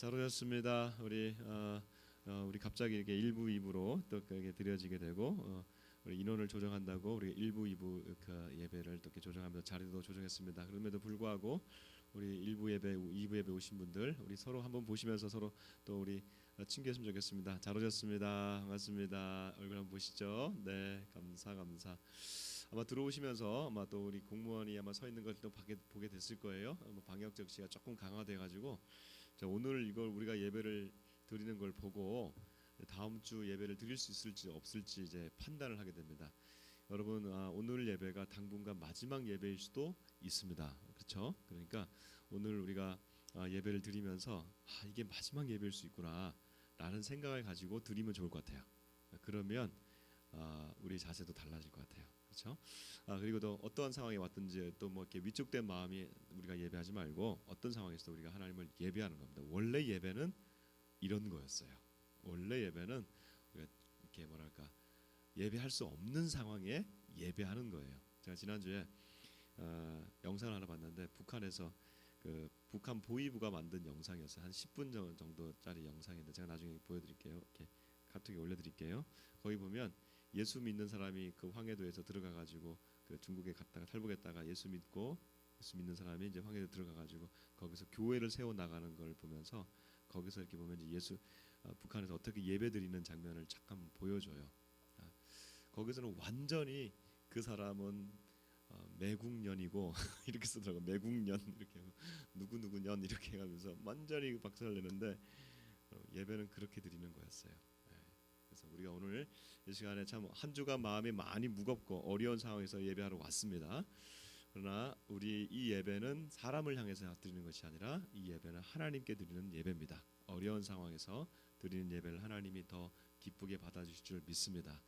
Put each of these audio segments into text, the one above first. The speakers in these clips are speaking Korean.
잘 오셨습니다. 우리 갑자기 이렇게 1부, 2부로 또 이렇게 드려지게 되고 우리 인원을 조정한다고 우리 1부, 2부 그 예배를 또 이렇게 조정하면서 자리도 조정했습니다. 그럼에도 불구하고 우리 1부 예배, 2부 예배 오신 분들 우리 서로 한번 보시면서 서로 또 우리 친구했으면 좋겠습니다. 잘 오셨습니다. 반갑습니다. 얼굴 한번 보시죠. 네, 감사. 아마 들어오시면서 아마 또 우리 공무원이 아마 서 있는 걸 또 보게 됐을 거예요. 방역 적시가 조금 강화돼 가지고 오늘 이걸 우리가 예배를 드리는 걸 보고 다음 주 예배를 드릴 수 있을지 없을지 이제 판단을 하게 됩니다. 여러분, 오늘 예배가 당분간 마지막 예배일 수도 있습니다. 그렇죠? 그러니까 오늘 우리가 예배를 드리면서 이게 마지막 예배일 수 있구나라는 생각을 가지고 드리면 좋을 것 같아요. 그러면 우리 자세도 달라질 것 같아요. 그렇죠? 그리고 또 어떠한 상황이 왔든지 또 뭐 이렇게 위축된 마음이 우리가 예배하지 말고 어떤 상황에서도 우리가 하나님을 예배하는 겁니다. 원래 예배는 이런 거였어요. 원래 예배는 우리가 이렇게 뭐랄까 예배할 수 없는 상황에 예배하는 거예요. 제가 지난주에 영상을 하나 봤는데 북한에서 그 북한 보위부가 만든 영상이었어요. 한 10분 정도짜리 영상인데 제가 나중에 보여드릴게요. 이렇게 카톡에 올려드릴게요. 거기 보면 예수 믿는 사람이 그 황해도에서 들어가 가지고 그 중국에 갔다가 탈북했다가 예수 믿는 사람이 이제 황해도 들어가 가지고 거기서 교회를 세워 나가는 걸 보면서 거기서 이렇게 보면 이제 북한에서 어떻게 예배드리는 장면을 잠깐 보여줘요. 거기서는 완전히 그 사람은 매국년이고 이렇게 쓰더라고. 매국년 이렇게 누구년 이렇게 해가면서 완전히 박살을 내는데 예배는 그렇게 드리는 거였어요. 그래서 우리가 오늘 이 시간에 참 한 주간 마음이 많이 무겁고 어려운 상황에서 예배하러 왔습니다. 그러나 우리 이 예배는 사람을 향해서 드리는 것이 아니라 이 예배는 하나님께 드리는 예배입니다. 어려운 상황에서 드리는 예배를 하나님이 더 기쁘게 받아주실 줄 믿습니다.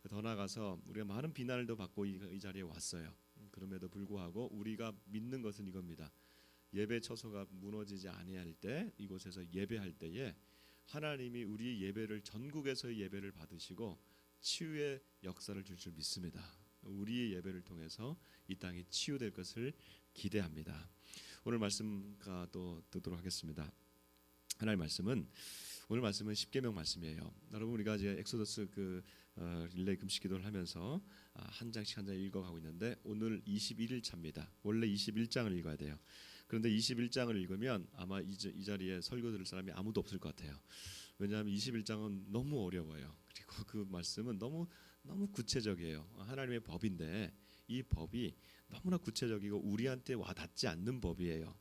더 나아가서 우리가 많은 비난을 받고 이 자리에 왔어요. 그럼에도 불구하고 우리가 믿는 것은 이겁니다. 예배 처소가 무너지지 아니할 때 이곳에서 예배할 때에 하나님이 우리 예배를 전국에서의 예배를 받으시고 치유의 역사를 줄 줄 믿습니다. 우리의 예배를 통해서 이 땅이 치유될 것을 기대합니다. 오늘 말씀과 또 듣도록 하겠습니다. 하나님의 말씀은 오늘 말씀은 십계명 말씀이에요. 여러분 우리가 이제 엑소더스 릴레이 금식 기도를 하면서 한 장씩 읽어가고 있는데 오늘 21일 차입니다. 원래 21장을 읽어야 돼요. 그런데 21장을 읽으면 아마 이 자리에 설교 들을 사람이 아무도 없을 것 같아요. 왜냐하면 21장은 너무 어려워요. 그리고 그 말씀은 너무 구체적이에요. 하나님의 법인데 이 법이 너무나 구체적이고 우리한테 와닿지 않는 법이에요.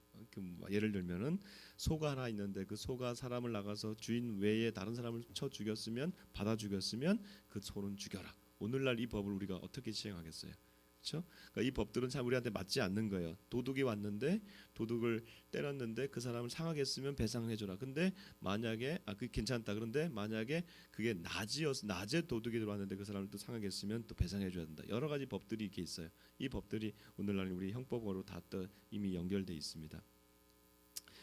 예를 들면은 소가 하나 있는데 그 소가 사람을 나가서 주인 외에 다른 사람을 쳐 죽였으면 받아 죽였으면 그 소는 죽여라. 오늘날 이 법을 우리가 어떻게 시행하겠어요? 그렇죠? 그러니까 이 법들은 참 우리한테 맞지 않는 거예요. 도둑이 왔는데 도둑을 때렸는데 그 사람을 상하게 했으면 배상해줘라. 근데 만약에 그게 괜찮다. 그런데 만약에 그게 낮에 도둑이 들어왔는데 그 사람을 또 상하게 했으면 또 배상해줘야 된다. 여러 가지 법들이 이렇게 있어요. 이 법들이 오늘날 우리 형법으로 다 또 이미 연결돼 있습니다.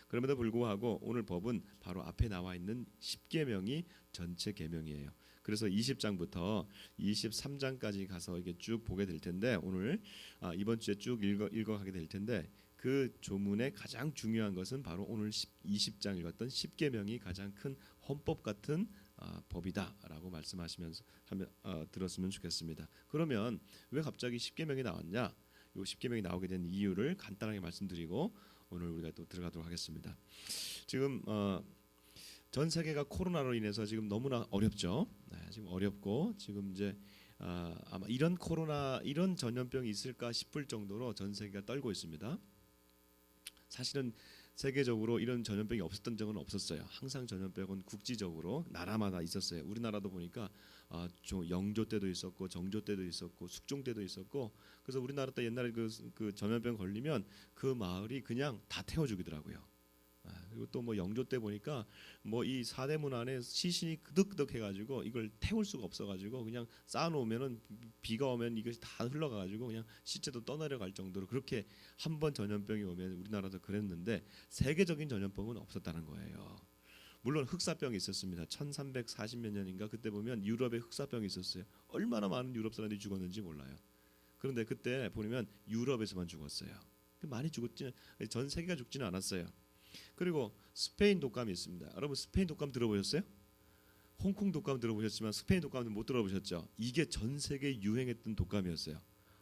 그럼에도 불구하고 오늘 법은 바로 앞에 나와 있는 10계명이 전체 계명이에요. 그래서 20장부터 23장까지 가서 이게 쭉 보게 될 텐데 오늘 이번 주에 쭉 읽어가게 될 텐데 그 조문의 가장 중요한 것은 바로 오늘 20장 읽었던 10계명이 가장 큰 헌법 같은 법이다라고 말씀하시면서 들었으면 좋겠습니다. 그러면 왜 갑자기 10계명이 나왔냐? 요 10계명이 나오게 된 이유를 간단하게 말씀드리고 오늘 우리가 또 들어가도록 하겠습니다. 지금 전 세계가 코로나로 인해서 지금 너무나 어렵죠. 지금 어렵고 지금 이제 아마 이런 전염병이 있을까 싶을 정도로 전 세계가 떨고 있습니다. 사실은 세계적으로 이런 전염병이 없었던 적은 없었어요. 항상 전염병은 국지적으로 나라마다 있었어요. 우리나라도 보니까 영조 때도 있었고 정조 때도 있었고 숙종 때도 있었고 그래서 우리나라 때 옛날에 그 전염병 걸리면 그 마을이 그냥 다 태워 죽이더라고요. 그리고 또 뭐 영조 때 보니까 뭐 이 사대문 안에 시신이 그득그득 해가지고 이걸 태울 수가 없어가지고 그냥 쌓아놓으면은 비가 오면 이것이 다 흘러가가지고 그냥 시체도 떠내려갈 정도로 그렇게 한 번 전염병이 오면 우리나라도 그랬는데 세계적인 전염병은 없었다는 거예요. 물론 흑사병이 있었습니다. 1340몇 년인가 그때 보면 유럽에 흑사병이 있었어요. 얼마나 많은 유럽 사람들이 죽었는지 몰라요. 그런데 그때 보면 유럽에서만 죽었어요. 많이 죽었지 전 세계가 죽지는 않았어요. 그리고 스페인 독감이 있습니다. 여러분 스페인 독감 들어보셨어요? 홍콩 독감 들어보셨지만 스페인 독감은 못 들어보셨죠? 이게 전 세계에 유행했던 독감이었어요.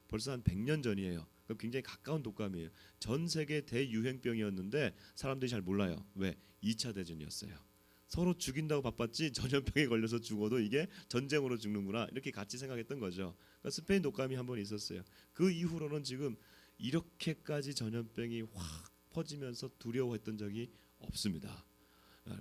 벌써 한 100년 전이에요. 그럼 굉장히 가까운 독감이에요. 전 세계 대유행병이었는데 사람들이 잘 몰라요. 왜? 2차 대전이었어요. 서로 죽인다고 바빴지 전염병에 걸려서 죽어도 이게 전쟁으로 죽는구나 이렇게 같이 생각했던 거죠. 그러니까 스페인 독감이 한 번 있었어요. 그 이후로는 지금 이렇게까지 전염병이 확 퍼지면서 두려워했던 적이 없습니다.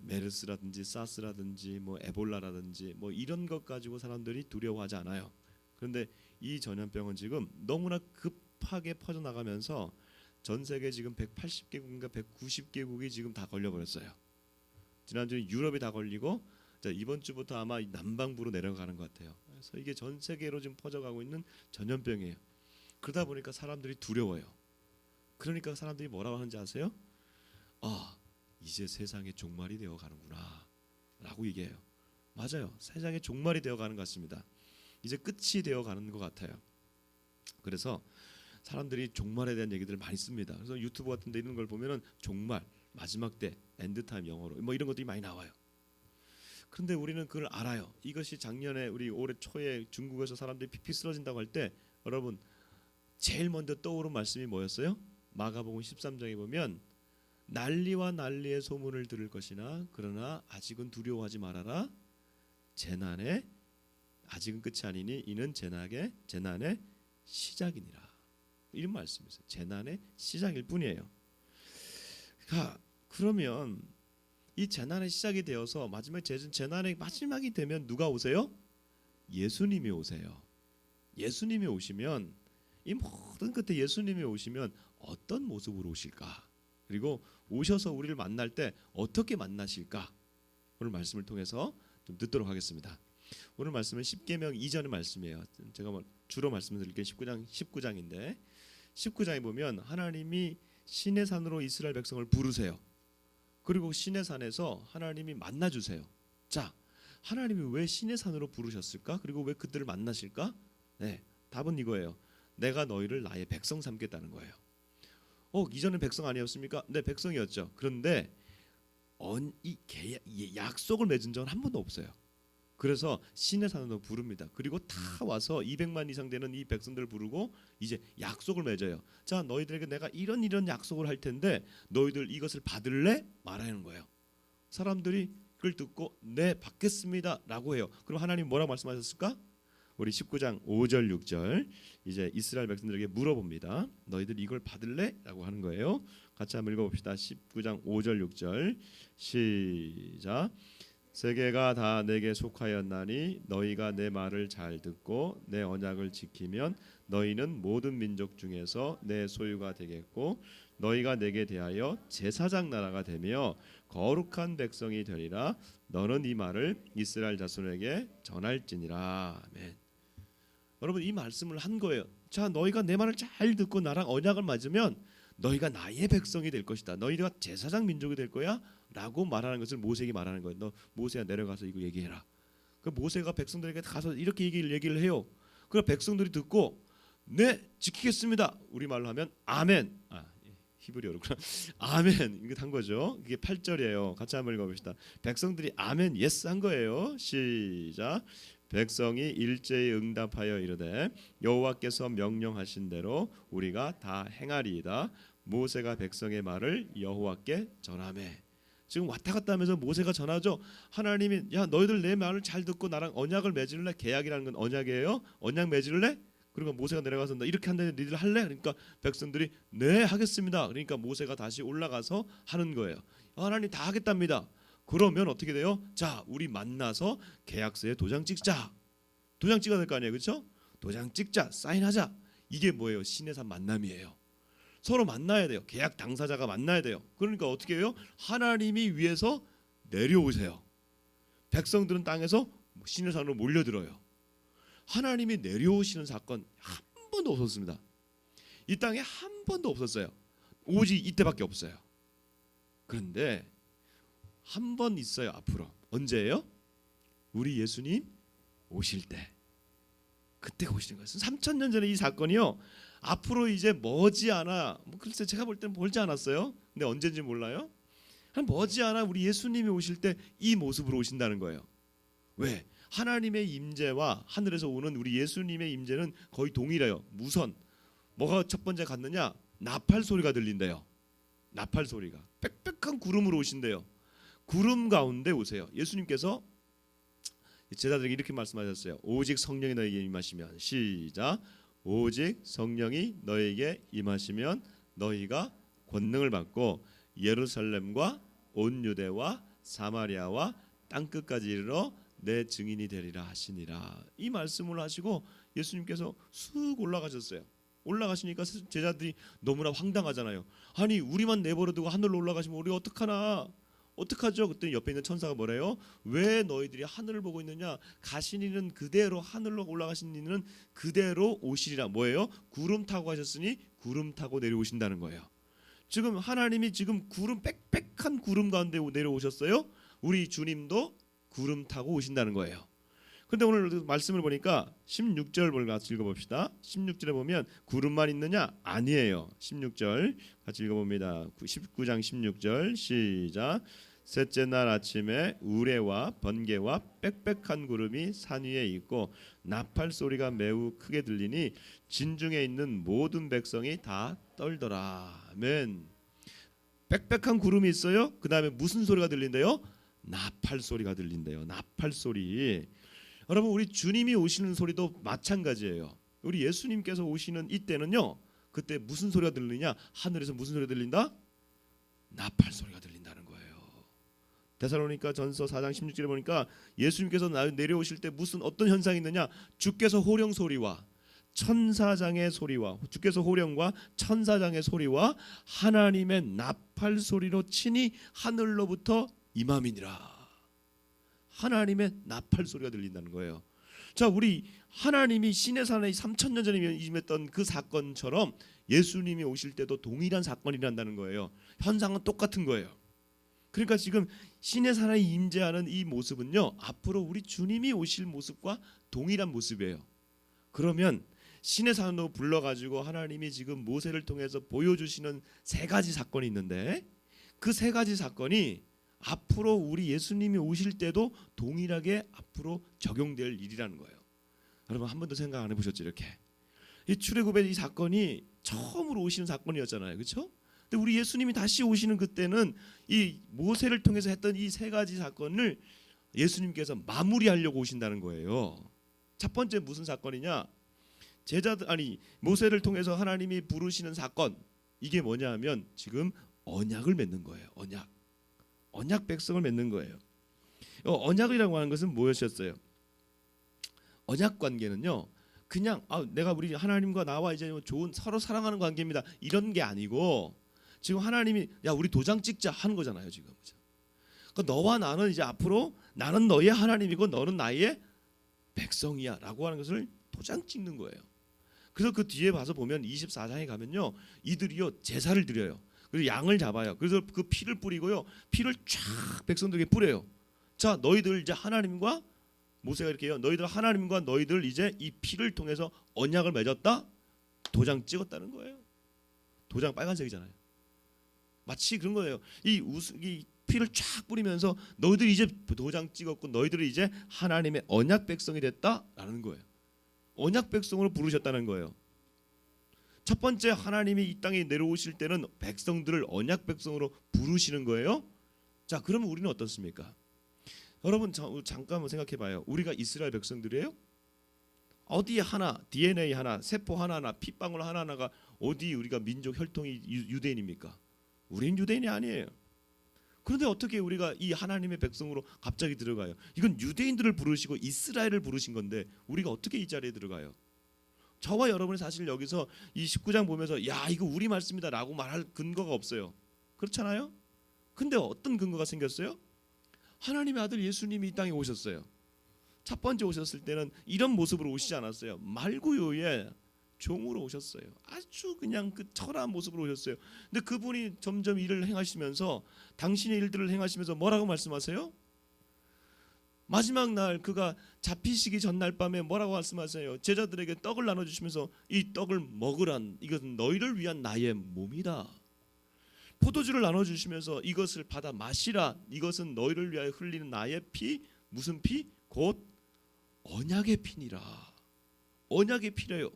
메르스라든지 사스라든지 뭐 에볼라라든지 뭐 이런 것 가지고 사람들이 두려워하지 않아요. 그런데 이 전염병은 지금 너무나 급하게 퍼져나가면서 전 세계 지금 180개국인가 190개국이 지금 다 걸려버렸어요. 지난주에 유럽이 다 걸리고 자, 이번 주부터 아마 남반부로 내려가는 것 같아요. 그래서 이게 전 세계로 지금 퍼져가고 있는 전염병이에요. 그러다 보니까 사람들이 두려워요. 그러니까 사람들이 뭐라고 하는지 아세요? 이제 세상의 종말이 되어 가는구나 라고 얘기해요. 맞아요. 세상의 종말이 되어 가는 것 같습니다. 이제 끝이 되어 가는 것 같아요. 그래서 사람들이 종말에 대한 얘기들을 많이 씁니다. 그래서 유튜브 같은 데 있는 걸 보면은 종말, 마지막 때, 엔드타임 영어로 뭐 이런 것들이 많이 나와요. 그런데 우리는 그걸 알아요. 이것이 작년에 우리 올해 초에 중국에서 사람들이 피피 쓰러진다고 할 때 여러분 제일 먼저 떠오른 말씀이 뭐였어요? 마가복음 13장에 보면 난리와 난리의 소문을 들을 것이나 그러나 아직은 두려워하지 말아라. 재난에 아직은 끝이 아니니 이는 재난의 시작이니라. 이런 말씀이세요. 재난의 시작일 뿐이에요. 그러면 이 재난의 시작이 되어서 재난의 마지막이 되면 누가 오세요? 예수님이 오세요. 예수님이 오시면 이 모든 끝에 예수님이 오시면 어떤 모습으로 오실까? 그리고 오셔서 우리를 만날 때 어떻게 만나실까? 오늘 말씀을 통해서 좀 듣도록 하겠습니다. 오늘 말씀은 십계명 이전의 말씀이에요. 제가 주로 말씀드릴 게 19장인데 19장에 보면 하나님이 시내 산으로 이스라엘 백성을 부르세요. 그리고 시내 산에서 하나님이 만나 주세요. 자, 하나님이 왜 시내 산으로 부르셨을까? 그리고 왜 그들을 만나실까? 네, 답은 이거예요. 내가 너희를 나의 백성 삼겠다는 거예요. 이전엔 백성 아니었습니까? 네, 백성이었죠. 그런데 이 약속을 맺은 적은 한 번도 없어요. 그래서 시내 산으로 부릅니다. 그리고 다 와서 200만 이상 되는 이 백성들을 부르고 이제 약속을 맺어요. 자, 너희들에게 내가 이런 약속을 할 텐데 너희들 이것을 받을래? 말하는 거예요. 사람들이 그걸 듣고 네, 받겠습니다라고 해요. 그럼 하나님 뭐라고 말씀하셨을까? 우리 19장 5절 6절 이제 이스라엘 백성들에게 물어봅니다. 너희들 이걸 받을래? 라고 하는 거예요. 같이 한번 읽어봅시다. 19장 5절 6절 시작. 세계가 다 내게 속하였나니 너희가 내 말을 잘 듣고 내 언약을 지키면 너희는 모든 민족 중에서 내 소유가 되겠고 너희가 내게 대하여 제사장 나라가 되며 거룩한 백성이 되리라. 너는 이 말을 이스라엘 자손에게 전할지니라. 아멘. 여러분 이 말씀을 한 거예요. 자, 너희가 내 말을 잘 듣고 나랑 언약을 맺으면 너희가 나의 백성이 될 것이다. 너희가 제사장 민족이 될 거야. 라고 말하는 것을 모세에게 말하는 거예요. 너 모세야 내려가서 이거 얘기해라. 그 모세가 백성들에게 가서 이렇게 얘기를 해요. 그럼 백성들이 듣고 네 지키겠습니다. 우리 말로 하면 아멘. 히브리어로구나. 아멘. 이게 한 거죠. 이게 8절이에요. 같이 한번 읽어봅시다. 백성들이 아멘 예스 한 거예요. 시작. 백성이 일제히 응답하여 이르되 여호와께서 명령하신 대로 우리가 다 행하리이다. 모세가 백성의 말을 여호와께 전하매. 지금 왔다 갔다 하면서 모세가 전하죠. 하나님이 야 너희들 내 말을 잘 듣고 나랑 언약을 맺을래? 계약이라는 건 언약이에요. 언약 맺을래? 그러니까 모세가 내려가서 나 이렇게 한다는데 니들 할래? 그러니까 백성들이 네 하겠습니다. 그러니까 모세가 다시 올라가서 하는 거예요. 하나님 다 하겠답니다. 그러면 어떻게 돼요? 자, 우리 만나서 계약서에 도장 찍자. 도장 찍어야 될 거 아니에요, 그렇죠? 도장 찍자, 사인하자. 이게 뭐예요? 시내산 만남이에요. 서로 만나야 돼요. 계약 당사자가 만나야 돼요. 그러니까 어떻게 해요? 하나님이 위에서 내려오세요. 백성들은 땅에서 시내산으로 몰려들어요. 하나님이 내려오시는 사건 한 번도 없었습니다. 이 땅에 한 번도 없었어요. 오직 이때밖에 없어요. 그런데 한 번 있어요. 앞으로. 언제예요? 우리 예수님 오실 때. 그때가 오시는 거예요. 3000년 전에 이 사건이요. 앞으로 이제 머지않아 글쎄 제가 볼 때는 멀지 않았어요. 근데 언제인지 몰라요. 머지않아 우리 예수님이 오실 때 이 모습으로 오신다는 거예요. 왜? 하나님의 임재와 하늘에서 오는 우리 예수님의 임재는 거의 동일해요. 무선. 뭐가 첫 번째 같느냐? 나팔 소리가 들린대요. 나팔 소리가. 빽빽한 구름으로 오신대요. 구름 가운데 오세요. 예수님께서 제자들에게 이렇게 말씀하셨어요. 오직 성령이 너에게 임하시면, 시작, 오직 성령이 너에게 임하시면 너희가 권능을 받고 예루살렘과 온 유대와 사마리아와 땅끝까지 이르러 내 증인이 되리라 하시니라. 이 말씀을 하시고 예수님께서 쑥 올라가셨어요. 올라가시니까 제자들이 너무나 황당하잖아요. 아니 우리만 내버려두고 하늘로 올라가시면 우리 어떡하나? 어떡하죠? 그때 옆에 있는 천사가 뭐래요? 왜 너희들이 하늘을 보고 있느냐? 가신 이는 그대로 하늘로 올라가신 이는 그대로 오시리라. 뭐예요? 구름 타고 가셨으니 구름 타고 내려오신다는 거예요. 지금 하나님이 지금 구름 빽빽한 구름 가운데 내려오셨어요. 우리 주님도 구름 타고 오신다는 거예요. 그런데 오늘 말씀을 보니까 16절 같이 읽어봅시다. 16절에 보면 구름만 있느냐? 아니에요. 16절 같이 읽어봅니다. 19장 16절 시작. 셋째 날 아침에 우레와 번개와 빽빽한 구름이 산 위에 있고 나팔 소리가 매우 크게 들리니 진중에 있는 모든 백성이 다 떨더라. 아멘. 빽빽한 구름이 있어요. 그 다음에 무슨 소리가 들린대요? 나팔 소리가 들린대요. 나팔 소리. 여러분 우리 주님이 오시는 소리도 마찬가지예요. 우리 예수님께서 오시는 이때는요. 그때 무슨 소리가 들리냐? 하늘에서 무슨 소리가 들린다? 나팔 소리가 들린다는 거예요. 데살로니가 전서 4장 16절에 보니까 예수님께서 내려오실 때 무슨 어떤 현상이 있느냐? 주께서 호령 소리와 천사장의 소리와 주께서 호령과 천사장의 소리와 하나님의 나팔 소리로 친히 하늘로부터 임함이니라. 하나님의 나팔 소리가 들린다는 거예요. 자, 우리 하나님이 시내산에 3000년 전에 임했던 그 사건처럼 예수님이 오실 때도 동일한 사건이란다는 거예요. 현상은 똑같은 거예요. 그러니까 지금 시내산에 임재하는 이 모습은요, 앞으로 우리 주님이 오실 모습과 동일한 모습이에요. 그러면 시내산으로 불러가지고 하나님이 지금 모세를 통해서 보여주시는 세 가지 사건이 있는데 그 세 가지 사건이 앞으로 우리 예수님이 오실 때도 동일하게 앞으로 적용될 일이라는 거예요. 여러분 한 번도 생각 안 해보셨죠? 이렇게 이 출애굽의 이 사건이 처음으로 오시는 사건이었잖아요, 그렇죠? 근데 우리 예수님이 다시 오시는 그때는 이 모세를 통해서 했던 이 세 가지 사건을 예수님께서 마무리하려고 오신다는 거예요. 첫 번째 무슨 사건이냐? 모세를 통해서 하나님이 부르시는 사건, 이게 뭐냐하면 지금 언약을 맺는 거예요. 언약 백성을 맺는 거예요. 언약이라고 하는 것은 무엇이었어요? 언약 관계는요, 그냥 내가 우리 하나님과 나와 이제 좋은 서로 사랑하는 관계입니다, 이런 게 아니고 지금 하나님이 야 우리 도장 찍자 하는 거잖아요. 지금 그러니까 너와 나는 이제 앞으로 나는 너의 하나님이고 너는 나의 백성이야라고 하는 것을 도장 찍는 거예요. 그래서 그 뒤에 봐서 보면 24장에 가면요, 이들이요 제사를 드려요. 그래서 양을 잡아요. 그래서 그 피를 뿌리고요, 피를 쫙 백성들에게 뿌려요. 자, 너희들 이제 하나님과 모세가 이렇게 해요. 너희들 하나님과 너희들 이제 이 피를 통해서 언약을 맺었다. 도장 찍었다는 거예요. 도장 빨간색이잖아요. 마치 그런 거예요. 이 피를 쫙 뿌리면서 너희들 이제 도장 찍었고 너희들이 이제 하나님의 언약 백성이 됐다라는 거예요. 언약 백성으로 부르셨다는 거예요. 첫 번째 하나님이 이 땅에 내려오실 때는 백성들을 언약 백성으로 부르시는 거예요. 자, 그러면 우리는 어떻습니까? 여러분 잠깐 한번 생각해봐요. 우리가 이스라엘 백성들이에요? 어디 하나, DNA 하나, 세포 하나하나, 핏방울 하나하나가 어디 우리가 민족 혈통이 유대인입니까? 우리는 유대인이 아니에요. 그런데 어떻게 우리가 이 하나님의 백성으로 갑자기 들어가요? 이건 유대인들을 부르시고 이스라엘을 부르신 건데 우리가 어떻게 이 자리에 들어가요? 저와 여러분이 사실 여기서 이 19장 보면서 야 이거 우리 말씀이다라고 말할 근거가 없어요. 그렇잖아요? 근데 어떤 근거가 생겼어요? 하나님의 아들 예수님이 이 땅에 오셨어요. 첫 번째 오셨을 때는 이런 모습으로 오시지 않았어요. 말구요의 종으로 오셨어요. 아주 그냥 그 철한 모습으로 오셨어요. 근데 그분이 점점 일을 행하시면서 당신의 일들을 행하시면서 뭐라고 말씀하세요? 마지막 날 그가 잡히시기 전날 밤에 뭐라고 말씀하세요? 제자들에게 떡을 나눠주시면서 이 떡을 먹으란, 이것은 너희를 위한 나의 몸이다. 포도주를 나눠주시면서 이것을 받아 마시라. 이것은 너희를 위하여 흘리는 나의 피. 무슨 피? 곧 언약의 피니라. 언약의 피래요.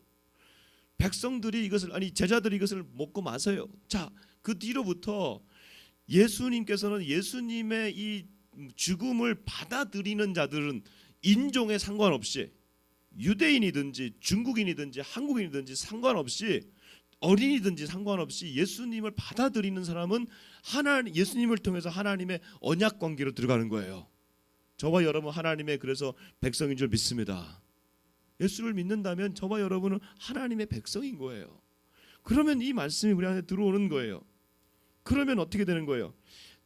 백성들이 이것을, 아니 제자들이 이것을 먹고 마세요. 자, 그 뒤로부터 예수님께서는 예수님의 이 죽음을 받아들이는 자들은 인종에 상관없이, 유대인이든지 중국인이든지 한국인이든지 상관없이, 어린이든지 상관없이 예수님을 받아들이는 사람은 하나님, 예수님을 통해서 하나님의 언약 관계로 들어가는 거예요. 저와 여러분 하나님의 그래서 백성인 줄 믿습니다. 예수를 믿는다면 저와 여러분은 하나님의 백성인 거예요. 그러면 이 말씀이 우리 안에 들어오는 거예요. 그러면 어떻게 되는 거예요?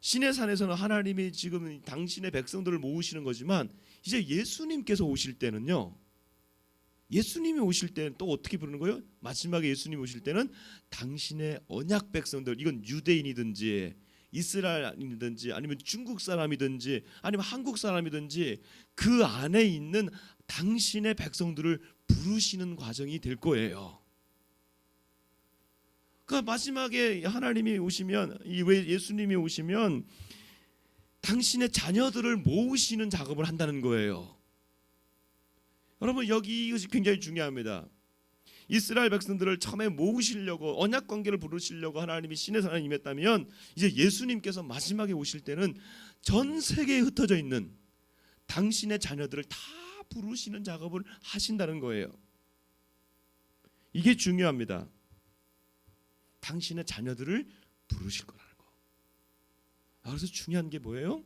신의 산에서는 하나님이 지금 당신의 백성들을 모으시는 거지만 이제 예수님께서 오실 때는요, 예수님이 오실 때는 또 어떻게 부르는 거예요? 마지막에 예수님 오실 때는 당신의 언약 백성들, 이건 유대인이든지 이스라엘이든지 아니면 중국 사람이든지 아니면 한국 사람이든지 그 안에 있는 당신의 백성들을 부르시는 과정이 될 거예요. 그러니까 마지막에 하나님이 오시면, 예수님이 오시면 당신의 자녀들을 모으시는 작업을 한다는 거예요. 여러분 여기 이것이 굉장히 중요합니다. 이스라엘 백성들을 처음에 모으시려고 언약 관계를 부르시려고 하나님이 신의 산에 임했다면 이제 예수님께서 마지막에 오실 때는 전 세계에 흩어져 있는 당신의 자녀들을 다 부르시는 작업을 하신다는 거예요. 이게 중요합니다. 당신의 자녀들을 부르실 거라는 거. 그래서 중요한 게 뭐예요?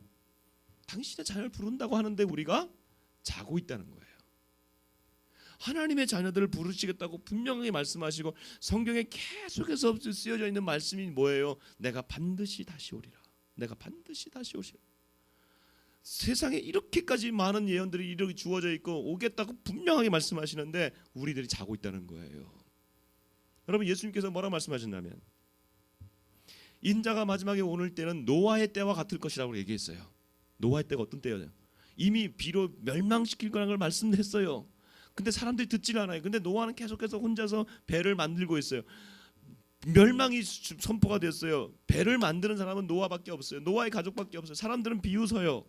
당신의 자녀를 부른다고 하는데 우리가 자고 있다는 거예요. 하나님의 자녀들을 부르시겠다고 분명히 말씀하시고 성경에 계속해서 쓰여져 있는 말씀이 뭐예요? 내가 반드시 다시 오리라. 내가 반드시 다시 오시라. 세상에 이렇게까지 많은 예언들이 이렇게 주어져 있고 오겠다고 분명하게 말씀하시는데 우리들이 자고 있다는 거예요. 여러분 예수님께서 뭐라 말씀하셨냐면 인자가 마지막에 오는 때는 노아의 때와 같을 것이라고 얘기했어요. 노아의 때가 어떤 때예요? 이미 비로 멸망시킬 거라는 걸 말씀했어요. 근데 사람들이 듣질 않아요. 근데 노아는 계속해서 혼자서 배를 만들고 있어요. 멸망이 선포가 됐어요. 배를 만드는 사람은 노아밖에 없어요. 노아의 가족밖에 없어요. 사람들은 비웃어요.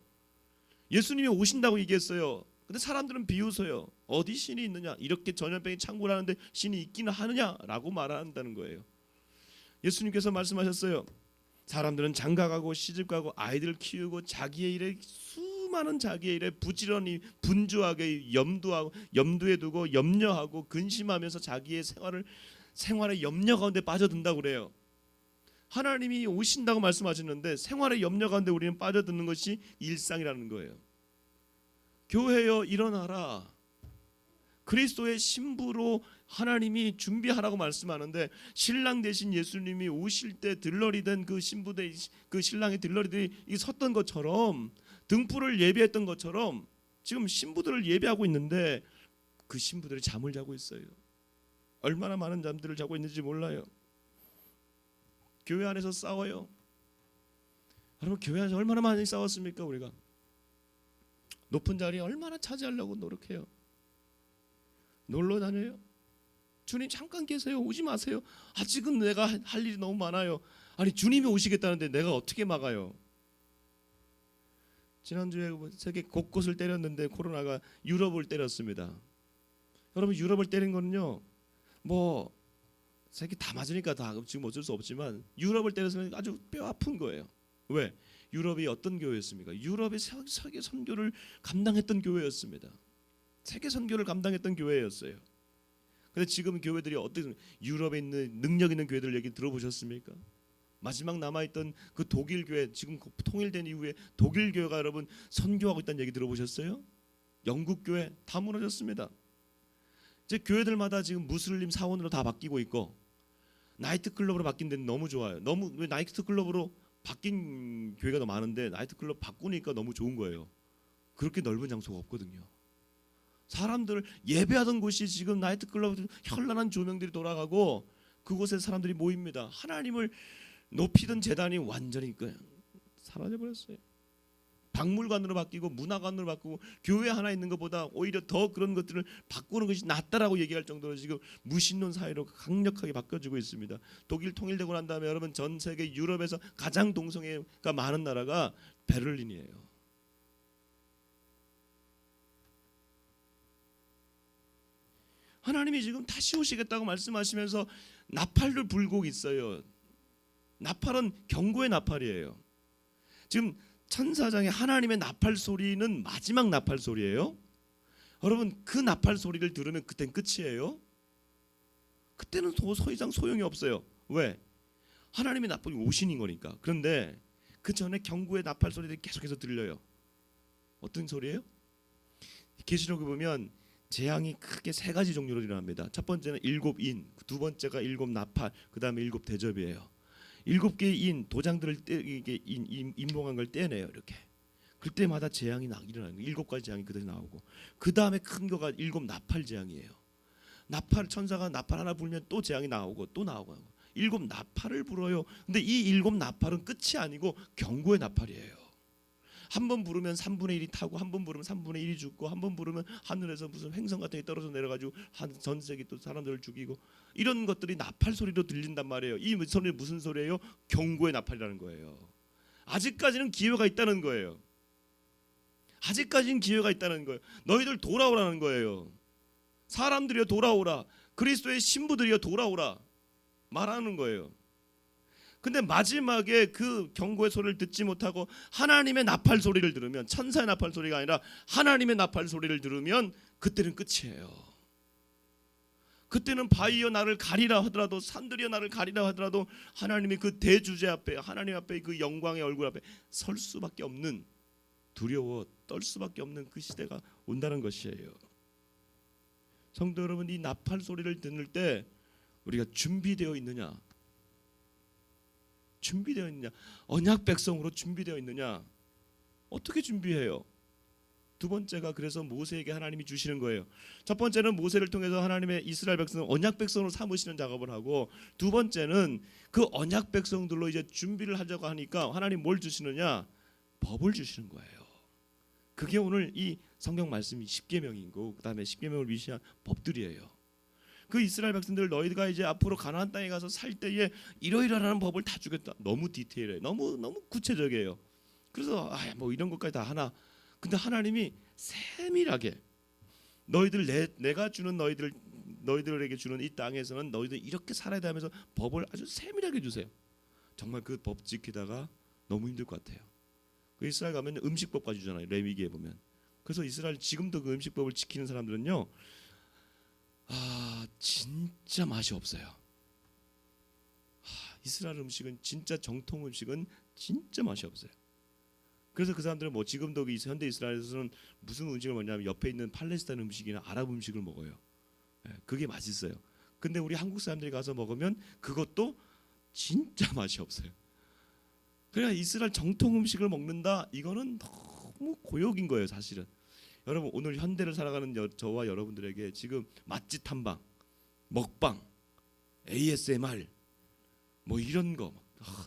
예수님이 오신다고 얘기했어요. 근데 사람들은 비웃어요. 어디 신이 있느냐? 이렇게 전염병이 창궐하는데 신이 있기는 하느냐라고 말한다는 거예요. 예수님께서 말씀하셨어요. 사람들은 장가가고 시집가고 아이들 키우고 자기의 일에 수많은 자기의 일에 부지런히 분주하게 염두에 두고 염려하고 근심하면서 자기의 생활의 염려 가운데 빠져든다고 그래요. 하나님이 오신다고 말씀하시는데 생활의 염려 가운데 우리는 빠져드는 것이 일상이라는 거예요. 교회여 일어나라. 그리스도의 신부로 하나님이 준비하라고 말씀하는데 신랑 대신 예수님이 오실 때 들러리 된 그 신부들, 그 신랑의 들러리들이 섰던 것처럼 등불을 예비했던 것처럼 지금 신부들을 예비하고 있는데 그 신부들이 잠을 자고 있어요. 얼마나 많은 잠들을 자고 있는지 몰라요. 교회 안에서 싸워요. 여러분 교회 안에서 얼마나 많이 싸웠습니까? 우리가 높은 자리 얼마나 차지하려고 노력해요. 놀러 다녀요. 주님 잠깐 계세요. 오지 마세요. 아직은 내가 할 일이 너무 많아요. 아니 주님이 오시겠다는데 내가 어떻게 막아요? 지난주에 세계 곳곳을 때렸는데 코로나가 유럽을 때렸습니다. 여러분 유럽을 때린 거는요. 뭐 세계 다 맞으니까 다 지금 어쩔 수 없지만 유럽을 때려서 아주 뼈 아픈 거예요. 왜? 유럽이 어떤 교회였습니까? 유럽이 세계 선교를 감당했던 교회였습니다. 세계 선교를 감당했던 교회였어요. 근데 지금 교회들이 어떤 유럽에 있는 능력 있는 교회들 얘기 들어보셨습니까? 마지막 남아있던 그 독일 교회 지금 통일된 이후에 독일 교회가 여러분 선교하고 있다는 얘기 들어보셨어요? 영국 교회 다 무너졌습니다. 이제 교회들마다 지금 무슬림 사원으로 다 바뀌고 있고 나이트 클럽으로 바뀐 데는 너무 좋아요. 너무 왜 나이트 클럽으로 바뀐 교회가 너무 많은데 나이트 클럽 바꾸니까 너무 좋은 거예요. 그렇게 넓은 장소가 없거든요. 사람들 예배하던 곳이 지금 나이트클럽 현란한 조명들이 돌아가고 그곳에 사람들이 모입니다. 하나님을 높이던 제단이 완전히 사라져 버렸어요. 박물관으로 바뀌고 문화관으로 바꾸고 교회 하나 있는 것보다 오히려 더 그런 것들을 바꾸는 것이 낫다라고 얘기할 정도로 지금 무신론 사회로 강력하게 바뀌어지고 있습니다. 독일 통일되고 난 다음에 여러분 전 세계 유럽에서 가장 동성애가 많은 나라가 베를린이에요. 하나님이 지금 다시 오시겠다고 말씀하시면서 나팔을 불고 있어요. 나팔은 경고의 나팔이에요. 지금 천사장의 하나님의 나팔 소리는 마지막 나팔 소리예요. 여러분 그 나팔 소리를 들으면 그땐 끝이에요. 그때는 더 이상 소용이 없어요. 왜? 하나님의 나팔이 오시는 거니까. 그런데 그 전에 경고의 나팔 소리들이 계속해서 들려요. 어떤 소리예요? 계시록에 보면 재앙이 크게 세 가지 종류로 일어납니다. 첫 번째는 일곱 인, 두 번째가 일곱 나팔, 그 다음에 일곱 대접이에요. 일곱 개의 인 도장들을 이게 인봉한 걸 떼내요. 이렇게 그때마다 재앙이 일어나는 거예요. 일곱 가지 재앙이 그대로 나오고 그 다음에 큰 거가 일곱 나팔 재앙이에요. 나팔 천사가 나팔 하나 불면 또 재앙이 나오고 또 나오고 일곱 나팔을 불어요. 근데 이 일곱 나팔은 끝이 아니고 경고의 나팔이에요. 한 번 부르면 3분의 1이 타고 한 번 부르면 3분의 1이 죽고 한 번 부르면 하늘에서 무슨 횡성 같은 게 떨어져 내려가지고 전 세계 또 사람들을 죽이고 이런 것들이 나팔 소리로 들린단 말이에요. 이 소리는 무슨 소리예요? 경고의 나팔이라는 거예요. 아직까지는 기회가 있다는 거예요. 아직까지는 기회가 있다는 거예요. 너희들 돌아오라는 거예요. 사람들이여 돌아오라. 그리스도의 신부들이여 돌아오라 말하는 거예요. 근데 마지막에 그 경고의 소리를 듣지 못하고 하나님의 나팔 소리를 들으면 천사의 나팔 소리가 아니라 하나님의 나팔 소리를 들으면 그때는 끝이에요. 그때는 바위여 나를 가리라 하더라도 산들이여 나를 가리라 하더라도 하나님의 그 대주제 앞에 하나님 앞에 그 영광의 얼굴 앞에 설 수밖에 없는 두려워 떨 수밖에 없는 그 시대가 온다는 것이에요. 성도 여러분 이 나팔 소리를 들을 때 우리가 준비되어 있느냐? 준비되어 있느냐? 언약 백성으로 준비되어 있느냐? 어떻게 준비해요? 두 번째가 그래서 모세에게 하나님이 주시는 거예요. 첫 번째는 모세를 통해서 하나님의 이스라엘 백성을 언약 백성으로 삼으시는 작업을 하고 두 번째는 그 언약 백성들로 이제 준비를 하자고 하니까 하나님 뭘 주시느냐? 법을 주시는 거예요. 그게 오늘 이 성경 말씀이 십계명이고 그다음에 십계명을 위시한 법들이에요. 그 이스라엘 백성들 너희가 이제 앞으로 가나안 땅에 가서 살 때에 이러이러하는 법을 다 주겠다. 너무 디테일해요. 너무 구체적이에요. 그래서 뭐 이런 것까지 다 하나. 근데 하나님이 세밀하게 너희들 내가 주는 너희들에게 주는 이 땅에서는 너희들 이렇게 살아야 되면서 법을 아주 세밀하게 주세요. 정말 그 법 지키다가 너무 힘들 것 같아요. 그 이스라엘 가면 음식법까지 주잖아요. 레위기에 보면. 그래서 이스라엘 지금도 그 음식법을 지키는 사람들은요. 진짜 맛이 없어요. 이스라엘 음식은 진짜 정통 음식은 진짜 맛이 없어요. 그래서 그 사람들은 뭐 지금도 현대 이스라엘에서는 무슨 음식을 먹냐면 옆에 있는 팔레스타인 음식이나 아랍 음식을 먹어요. 그게 맛있어요. 근데 우리 한국 사람들이 가서 먹으면 그것도 진짜 맛이 없어요. 그러니까 이스라엘 정통 음식을 먹는다 이거는 너무 고역인 거예요 사실은. 여러분 오늘 현대를 살아가는 저와 여러분들에게 지금 맛집 탐방, 먹방, ASMR 뭐 이런 거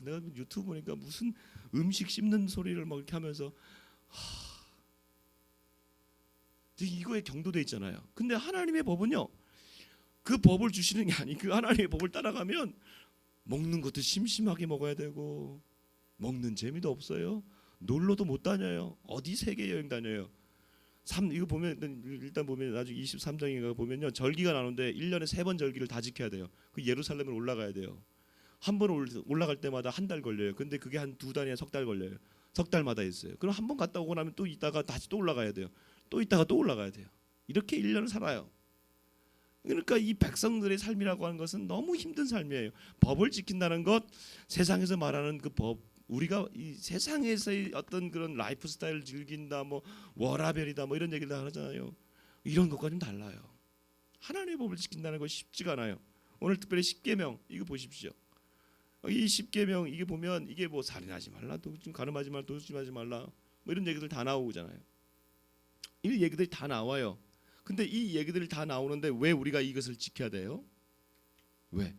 내가 유튜브 보니까 무슨 음식 씹는 소리를 막 이렇게 하면서 이거에 경도돼 있잖아요. 근데 하나님의 법은요 그 법을 주시는 게 아니 그 하나님의 법을 따라가면 먹는 것도 심심하게 먹어야 되고 먹는 재미도 없어요. 놀러도 못 다녀요. 어디 세계 여행 다녀요. 이거 보면 일단 보면 나중에 23장인가 보면요 절기가 나오는데 1년에 3번 절기를 다 지켜야 돼요. 그 예루살렘을 올라가야 돼요. 한 번 올라갈 때마다 한 달 걸려요. 근데 그게 한 2달이나 3달 걸려요. 석 달마다 있어요. 그럼 한 번 갔다 오고 나면 또 있다가 다시 또 올라가야 돼요. 또 있다가 또 올라가야 돼요. 이렇게 1년을 살아요. 그러니까 이 백성들의 삶이라고 하는 것은 너무 힘든 삶이에요. 법을 지킨다는 것 세상에서 말하는 그 법 우리가 이 세상에서의 어떤 그런 라이프 스타일을 즐긴다 뭐 워라벨이다 뭐 이런 얘기를 다 하잖아요. 이런 것과 좀 달라요. 하나님의 법을 지킨다는 것이 쉽지가 않아요. 오늘 특별히 십계명 이거 보십시오. 이 십계명 이게 보면 이게 뭐 살인하지 말라, 가늠하지 말라, 도둑질하지 말라 뭐 이런 얘기들 다 나오잖아요. 이 얘기들이 다 나와요. 근데 이 얘기들이 다 나오는데 왜 우리가 이것을 지켜야 돼요? 왜?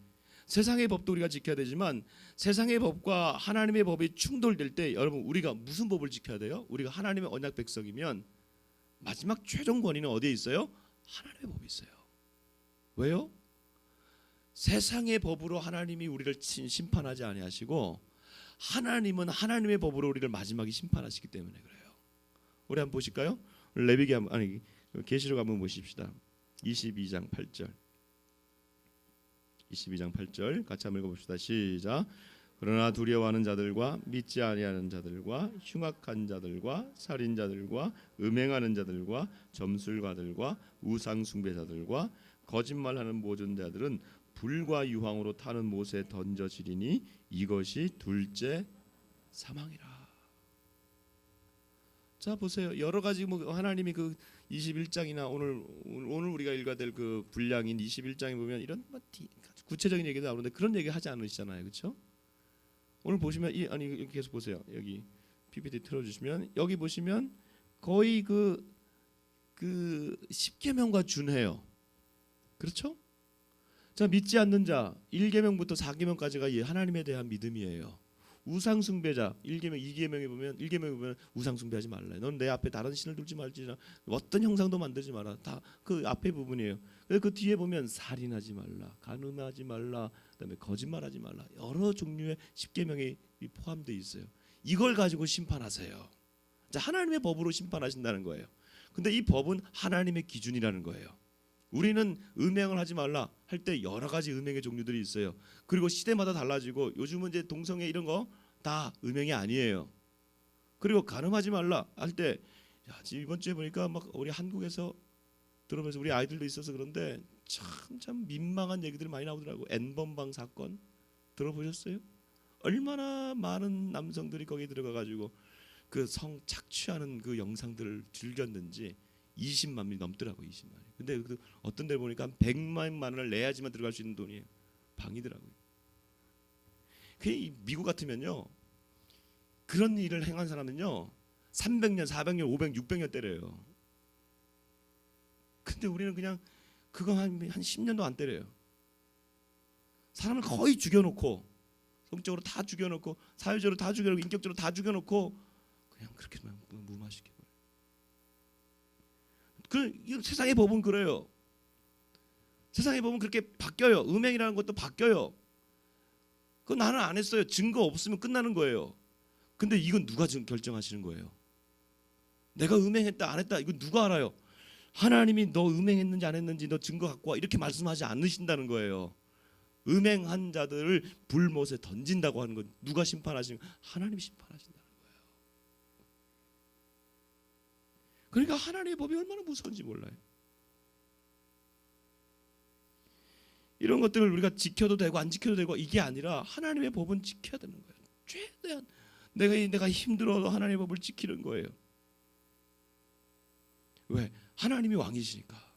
세상의 법도 우리가 지켜야 되지만 세상의 법과 하나님의 법이 충돌될 때 여러분 우리가 무슨 법을 지켜야 돼요? 우리가 하나님의 언약 백성이면 마지막 최종 권위는 어디에 있어요? 하나님의 법이 있어요. 왜요? 세상의 법으로 하나님이 우리를 심판하지 아니하시고 하나님은 하나님의 법으로 우리를 마지막에 심판하시기 때문에 그래요. 우리 한번 보실까요? 레위기 계시록 한번 보십시다. 22장 8절. 22장 8절 같이 한번 읽어봅시다. 시작. 그러나 두려워하는 자들과 믿지 아니하는 자들과 흉악한 자들과 살인자들과 음행하는 자들과 점술가들과 우상 숭배자들과 거짓말하는 모든 자들은 불과 유황으로 타는 못에 던져지리니 이것이 둘째 사망이라. 자 보세요. 여러 가지 하나님이 그 21장이나 오늘 우리가 읽어야 될 그 분량인 21장에 보면 이런 구체적인 얘기도 나오는데 그런 얘기 하지 않으시잖아요, 그렇죠? 오늘 보시면 아니 계속 보세요. 여기 PPT 틀어주시면 여기 보시면 거의 그 10계명과 준해요. 그렇죠? 자 믿지 않는 자 1계명부터 4계명까지가 하나님에 대한 믿음이에요. 우상 숭배자 1계명에 보면 우상 숭배하지 말라. 넌 내 앞에 다른 신을 두지 말지, 어떤 형상도 만들지 마라. 다 그 앞에 부분이에요. 그 뒤에 보면 살인하지 말라, 간음하지 말라, 그다음에 거짓말하지 말라. 여러 종류의 10계명이 포함되어 있어요. 이걸 가지고 심판하세요. 자, 하나님의 법으로 심판하신다는 거예요. 근데 이 법은 하나님의 기준이라는 거예요. 우리는 음행을 하지 말라 할 때 여러 가지 음행의 종류들이 있어요. 그리고 시대마다 달라지고 요즘은 이제 동성애 이런 거 다 음행이 아니에요. 그리고 간음하지 말라 할 때 이번 주에 보니까 막 우리 한국에서 들으면서 우리 아이들도 있어서 그런데 참 민망한 얘기들이 많이 나오더라고. N번방 사건 들어보셨어요? 얼마나 많은 남성들이 거기 들어가가지고 그 성 착취하는 그 영상들을 즐겼는지 20만 명이 넘더라고. 20만. 근데 어떤 데 보니까 한 100만 원을 내야지만 들어갈 수 있는 돈이에요. 방이더라고요. 미국 같으면요, 그런 일을 행한 사람은요 300년, 400년, 500년, 600년 때려요. 근데 우리는 그냥 그거 한 10년도 안 때려요. 사람을 거의 죽여놓고, 성적으로 다 죽여놓고, 사회적으로 다 죽여놓고, 인격적으로 다 죽여놓고 그냥 그렇게만 무마시켜. 세상의 법은 그래요. 세상의 법은 그렇게 바뀌어요. 음행이라는 것도 바뀌어요. 그건 나는 안 했어요. 증거 없으면 끝나는 거예요. 근데 이건 누가 지금 결정하시는 거예요? 내가 음행했다 안 했다 이건 누가 알아요? 하나님이 너 음행했는지 안 했는지 너 증거 갖고 와 이렇게 말씀하지 않으신다는 거예요. 음행한 자들을 불못에 던진다고 하는 건 누가 심판하시는 거예요? 하나님이 심판하신다는 거예요. 그러니까 하나님의 법이 얼마나 무서운지 몰라요. 이런 것들을 우리가 지켜도 되고 안 지켜도 되고 이게 아니라 하나님의 법은 지켜야 되는 거예요. 최대한 내가 힘들어도 하나님의 법을 지키는 거예요. 왜? 하나님이 왕이시니까.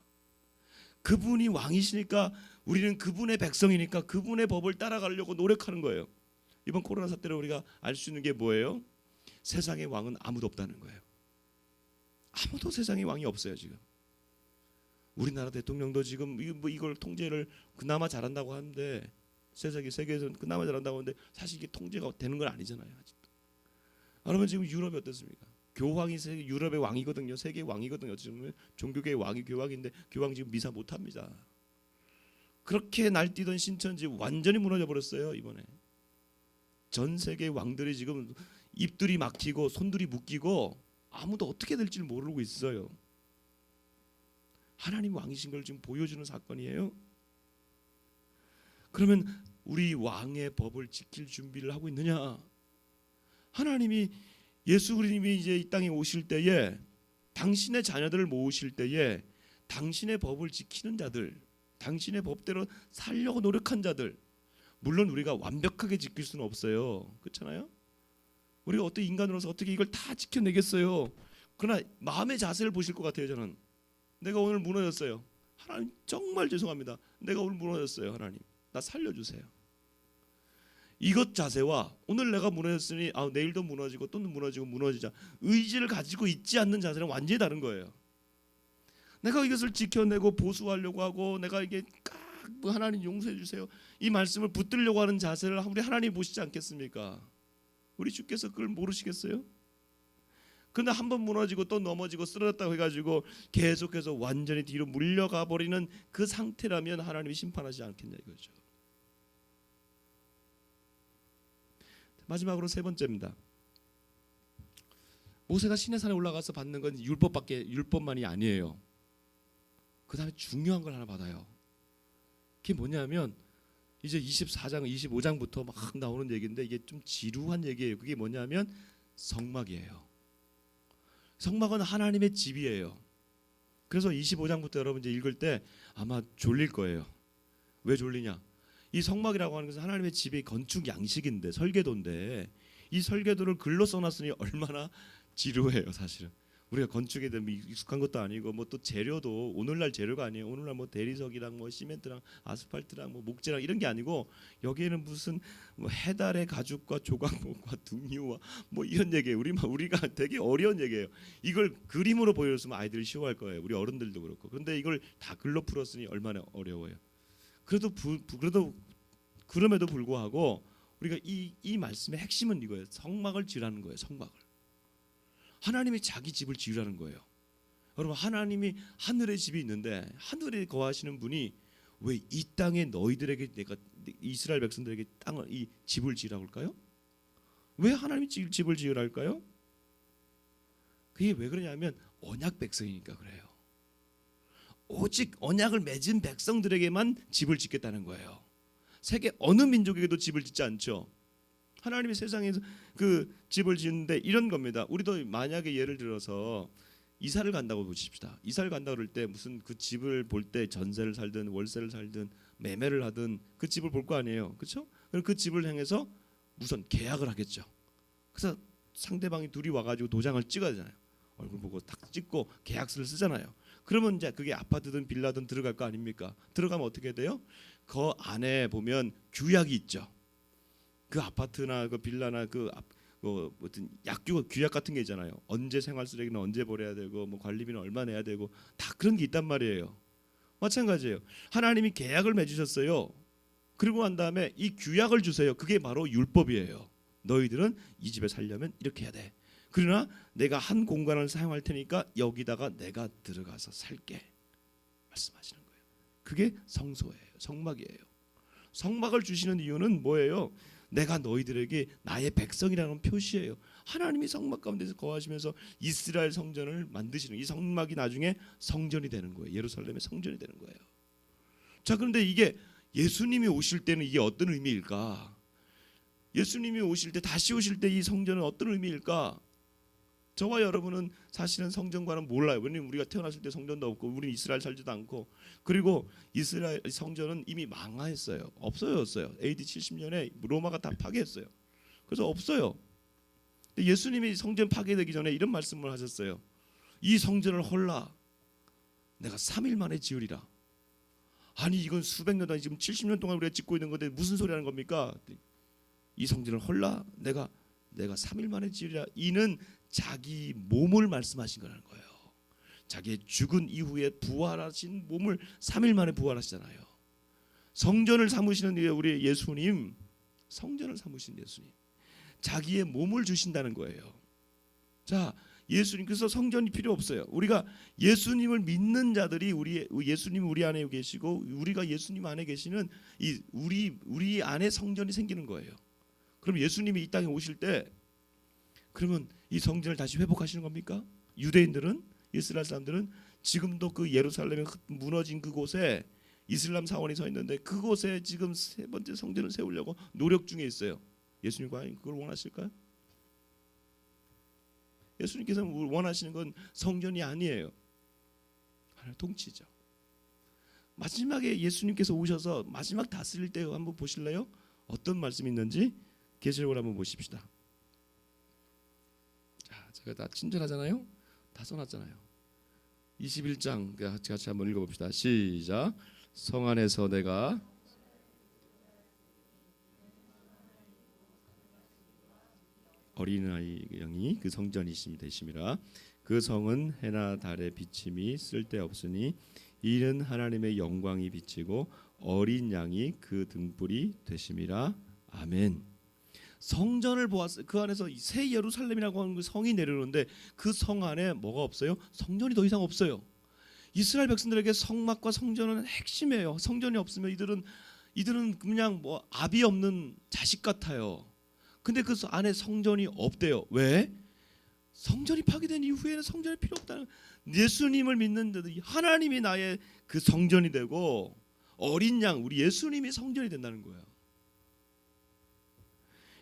그분이 왕이시니까 우리는 그분의 백성이니까 그분의 법을 따라가려고 노력하는 거예요. 이번 코로나 사태로 우리가 알 수 있는 게 뭐예요? 세상의 왕은 아무도 없다는 거예요. 아무도 세상의 왕이 없어요 지금. 우리나라 대통령도 지금 이걸 통제를 그나마 잘한다고 하는데 세계에서는 그나마 잘한다고 하는데 사실 이게 통제가 되는 건 아니잖아요 아직도. 여러분 지금 유럽이 어떻습니까? 교황이 유럽의 왕이거든요. 세계 왕이거든요. 어쩌면 종교계의 왕이 교황인데 교황 지금 미사 못합니다. 그렇게 날뛰던 신천지 완전히 무너져 버렸어요 이번에. 전 세계 왕들이 지금 입들이 막히고 손들이 묶이고 아무도 어떻게 될지를 모르고 있어요. 하나님 왕이신 걸 지금 보여주는 사건이에요. 그러면 우리 왕의 법을 지킬 준비를 하고 있느냐? 하나님이 예수 그리스도님이 이제 이 땅에 오실 때에 당신의 자녀들을 모으실 때에 당신의 법을 지키는 자들, 당신의 법대로 살려고 노력한 자들, 물론 우리가 완벽하게 지킬 수는 없어요. 그렇잖아요? 우리가 어떻게 인간으로서 어떻게 이걸 다 지켜내겠어요? 그러나 마음의 자세를 보실 것 같아요. 저는 내가 오늘 무너졌어요. 하나님 정말 죄송합니다. 내가 오늘 무너졌어요. 하나님 나 살려주세요. 이것 자세와 오늘 내가 무너졌으니 내일도 무너지고 또 무너지자 의지를 가지고 있지 않는 자세는 완전히 다른 거예요. 내가 이것을 지켜내고 보수하려고 하고 내가 이게 뭐 하나님 용서해 주세요. 이 말씀을 붙들려고 하는 자세를 우리 하나님 보시지 않겠습니까? 우리 주께서 그걸 모르시겠어요? 그러나 한 번 무너지고 또 넘어지고 쓰러졌다고 해가지고 계속해서 완전히 뒤로 물려가 버리는 그 상태라면 하나님이 심판하지 않겠냐 이거죠. 마지막으로 세 번째입니다. 모세가 시내산에 올라가서 받는 건 율법만이 아니에요. 그 다음에 중요한 걸 하나 받아요. 그게 뭐냐면 이제 24장, 25장부터 막 나오는 얘기인데 이게 좀 지루한 얘기예요. 그게 뭐냐면 성막이에요. 성막은 하나님의 집이에요. 그래서 25장부터 여러분 이제 읽을 때 아마 졸릴 거예요. 왜 졸리냐? 이 성막이라고 하는 것은 하나님의 집의 건축 양식인데 설계도인데 이 설계도를 글로 써놨으니 얼마나 지루해요 사실은. 우리가 건축에 대해 익숙한 것도 아니고 뭐 또 재료도 오늘날 재료가 아니에요. 오늘날 뭐 대리석이랑 뭐 시멘트랑 아스팔트랑 뭐 목재랑 이런 게 아니고 여기에는 무슨 뭐 해달의 가죽과 조각목과 등유와 뭐 이런 얘기예요. 우리가 되게 어려운 얘기예요. 이걸 그림으로 보여줬으면 아이들이 쉬워할 거예요. 우리 어른들도 그렇고. 그런데 이걸 다 글로 풀었으니 얼마나 어려워요. 그럼에도 불구하고 우리가 이 말씀의 핵심은 이거예요. 성막을 지으라는 거예요. 성막을. 하나님이 자기 집을 지으라는 거예요. 여러분 하나님이 하늘의 집이 있는데 하늘에 거하시는 분이 왜 이 땅에 너희들에게 내가 이스라엘 백성들에게 땅을 이 집을 지으라고 할까요? 왜 하나님이 집을 지으라 할까요? 그게 왜 그러냐면 언약 백성이니까 그래요. 오직 언약을 맺은 백성들에게만 집을 짓겠다는 거예요. 세계 어느 민족에게도 집을 짓지 않죠. 하나님이 세상에서 그 집을 짓는데 이런 겁니다. 우리도 만약에 예를 들어서 이사를 간다고 보십시다. 이사를 간다 그럴 때 무슨 그 집을 볼 때 전세를 살든 월세를 살든 매매를 하든 그 집을 볼 거 아니에요. 그렇죠? 그럼 그 집을 향해서 우선 계약을 하겠죠. 그래서 상대방이 둘이 와가지고 도장을 찍어야 되잖아요. 얼굴 보고 딱 찍고 계약서를 쓰잖아요. 그러면 이제 그게 아파트든 빌라든 들어갈 거 아닙니까? 들어가면 어떻게 돼요? 그 안에 보면 규약이 있죠. 그 아파트나 그 빌라나 어떤 규약 같은 게 있잖아요. 언제 생활 쓰레기는 언제 버려야 되고 뭐 관리비는 얼마 내야 되고 다 그런 게 있단 말이에요. 마찬가지예요. 하나님이 계약을 맺으셨어요. 그리고 난 다음에 이 규약을 주세요. 그게 바로 율법이에요. 너희들은 이 집에 살려면 이렇게 해야 돼. 그러나 내가 한 공간을 사용할 테니까 여기다가 내가 들어가서 살게 말씀하시는 거예요. 그게 성소예요. 성막이에요. 성막을 주시는 이유는 뭐예요? 내가 너희들에게 나의 백성이라는 표시예요. 하나님이 성막 가운데서 거하시면서 이스라엘 성전을 만드시는 이 성막이 나중에 성전이 되는 거예요. 예루살렘의 성전이 되는 거예요. 자, 그런데 이게 예수님이 오실 때는 이게 어떤 의미일까? 예수님이 오실 때 다시 오실 때 이 성전은 어떤 의미일까? 저와 여러분은 사실은 성전과는 몰라요. 왜냐하면 우리가 태어났을 때 성전도 없고 우리는 이스라엘 살지도 않고 그리고 이스라엘 성전은 이미 망하였어요. 없어졌어요. AD 70년에 로마가 다 파괴했어요. 그래서 없어요. 근데 예수님이 성전 파괴되기 전에 이런 말씀을 하셨어요. 이 성전을 헐라 내가 3일 만에 지으리라. 아니 이건 수백 년 동안 지금 70년 동안 우리가 짓고 있는 건데 무슨 소리 하는 겁니까? 이 성전을 헐라 내가 3일 만에 지으리라. 이는 자기 몸을 말씀하신 거라는 거예요. 자기의 죽은 이후에 부활하신 몸을 3일 만에 부활하시잖아요. 성전을 삼으시는 우리 예수님, 성전을 삼으신 예수님, 자기의 몸을 주신다는 거예요. 자, 예수님 그래서 성전이 필요 없어요. 우리가 예수님을 믿는 자들이 예수님 우리 안에 계시고 우리가 예수님 안에 계시는 이 우리 안에 성전이 생기는 거예요. 그럼 예수님이 이 땅에 오실 때 그러면 이 성전을 다시 회복하시는 겁니까? 유대인들은 이스라엘 사람들은 지금도 그 예루살렘에 무너진 그곳에 이슬람 사원이 서 있는데 그곳에 지금 세 번째 성전을 세우려고 노력 중에 있어요. 예수님 과연 그걸 원하실까요? 예수님께서 원하시는 건 성전이 아니에요. 하나님 통치죠. 마지막에 예수님께서 오셔서 마지막 다스릴 때 한번 보실래요? 어떤 말씀이 있는지 계시록을 한번 보십시다. 자, 제가 다 친절하잖아요. 다 써놨잖아요. 21장 같이 한번 읽어봅시다. 시작. 성 안에서 내가 어린아이 영이 그 성전이심이 되심이라. 그 성은 해나 달의 비침이 쓸데없으니 이는 하나님의 영광이 비치고 어린 양이 그 등불이 되심이라. 아멘. 성전을 보았어요. 그 안에서 새 예루살렘이라고 하는 그 성이 내려오는데 그 성 안에 뭐가 없어요? 성전이 더 이상 없어요. 이스라엘 백성들에게 성막과 성전은 핵심이에요. 성전이 없으면 이들은 그냥 뭐 아비 없는 자식 같아요. 근데 그 안에 성전이 없대요. 왜? 성전이 파괴된 이후에는 성전이 필요 없다는, 예수님을 믿는 하나님이 나의 그 성전이 되고 어린 양 우리 예수님이 성전이 된다는 거예요.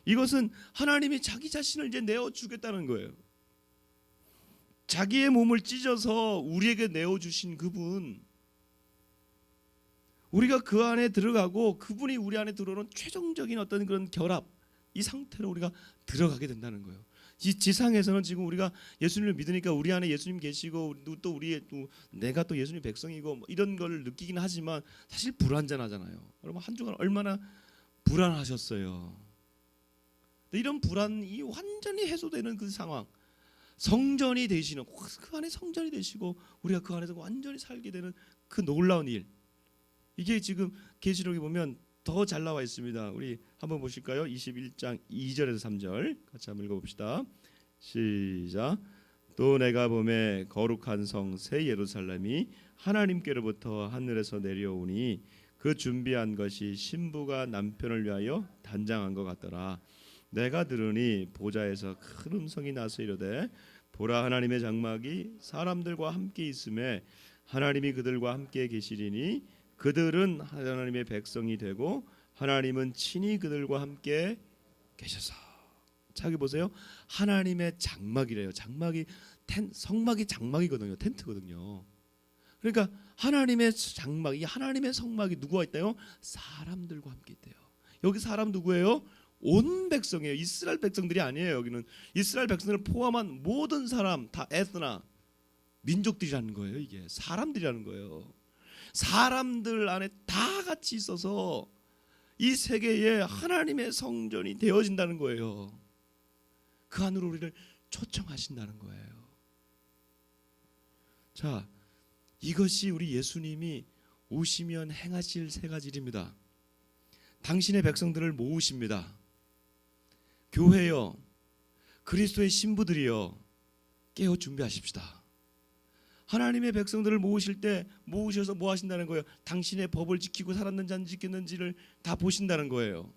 이것은 하나님이 자기 자신을 이제 내어 주겠다는 거예요. 자기의 몸을 찢어서 우리에게 내어 주신 그분, 우리가 그 안에 들어가고 그분이 우리 안에 들어오는 최종적인 어떤 그런 결합, 이 상태로 우리가 들어가게 된다는 거예요. 이 지상에서는 지금 우리가 예수님을 믿으니까 우리 안에 예수님 계시고 또 내가 또 예수님 백성이고 뭐 이런 걸 느끼긴 하지만 사실 불안전하잖아요. 여러분 한 주간 얼마나 불안하셨어요. 이런 불안이 완전히 해소되는 그 상황, 성전이 되시는, 그 안에 성전이 되시고 우리가 그 안에서 완전히 살게 되는 그 놀라운 일, 이게 지금 계시록에 보면 더 잘 나와 있습니다. 우리 한번 보실까요? 21장 2절에서 3절 같이 한번 읽어봅시다. 시작. 또 내가 보매 거룩한 성 새 예루살렘이 하나님께로부터 하늘에서 내려오니 그 준비한 것이 신부가 남편을 위하여 단장한 것 같더라. 내가 들으니 보좌에서 큰 음성이 나서 이르되 보라, 하나님의 장막이 사람들과 함께 있음에 하나님이 그들과 함께 계시리니 그들은 하나님의 백성이 되고 하나님은 친히 그들과 함께 계셔서. 자기 보세요. 하나님의 장막이래요. 장막이 성막이 장막이거든요. 텐트거든요. 그러니까 하나님의 장막, 이 하나님의 성막이 누구와 있다요? 사람들과 함께 있대요. 여기 사람 누구예요? 온 백성이에요. 이스라엘 백성들이 아니에요. 여기는 이스라엘 백성을 포함한 모든 사람, 다 에스나 민족들이라는 거예요. 이게 사람들이라는 거예요. 사람들 안에 다 같이 있어서 이 세계에 하나님의 성전이 되어진다는 거예요. 그 안으로 우리를 초청하신다는 거예요. 자, 이것이 우리 예수님이 오시면 행하실 세 가지 일입니다. 당신의 백성들을 모으십니다. 교회여, 그리스도의 신부들이여, 깨어 준비하십시다. 하나님의 백성들을 모으셔서 뭐 하신다는 거예요? 당신의 법을 지키고 살았는지 안 지켰는지를 다 보신다는 거예요.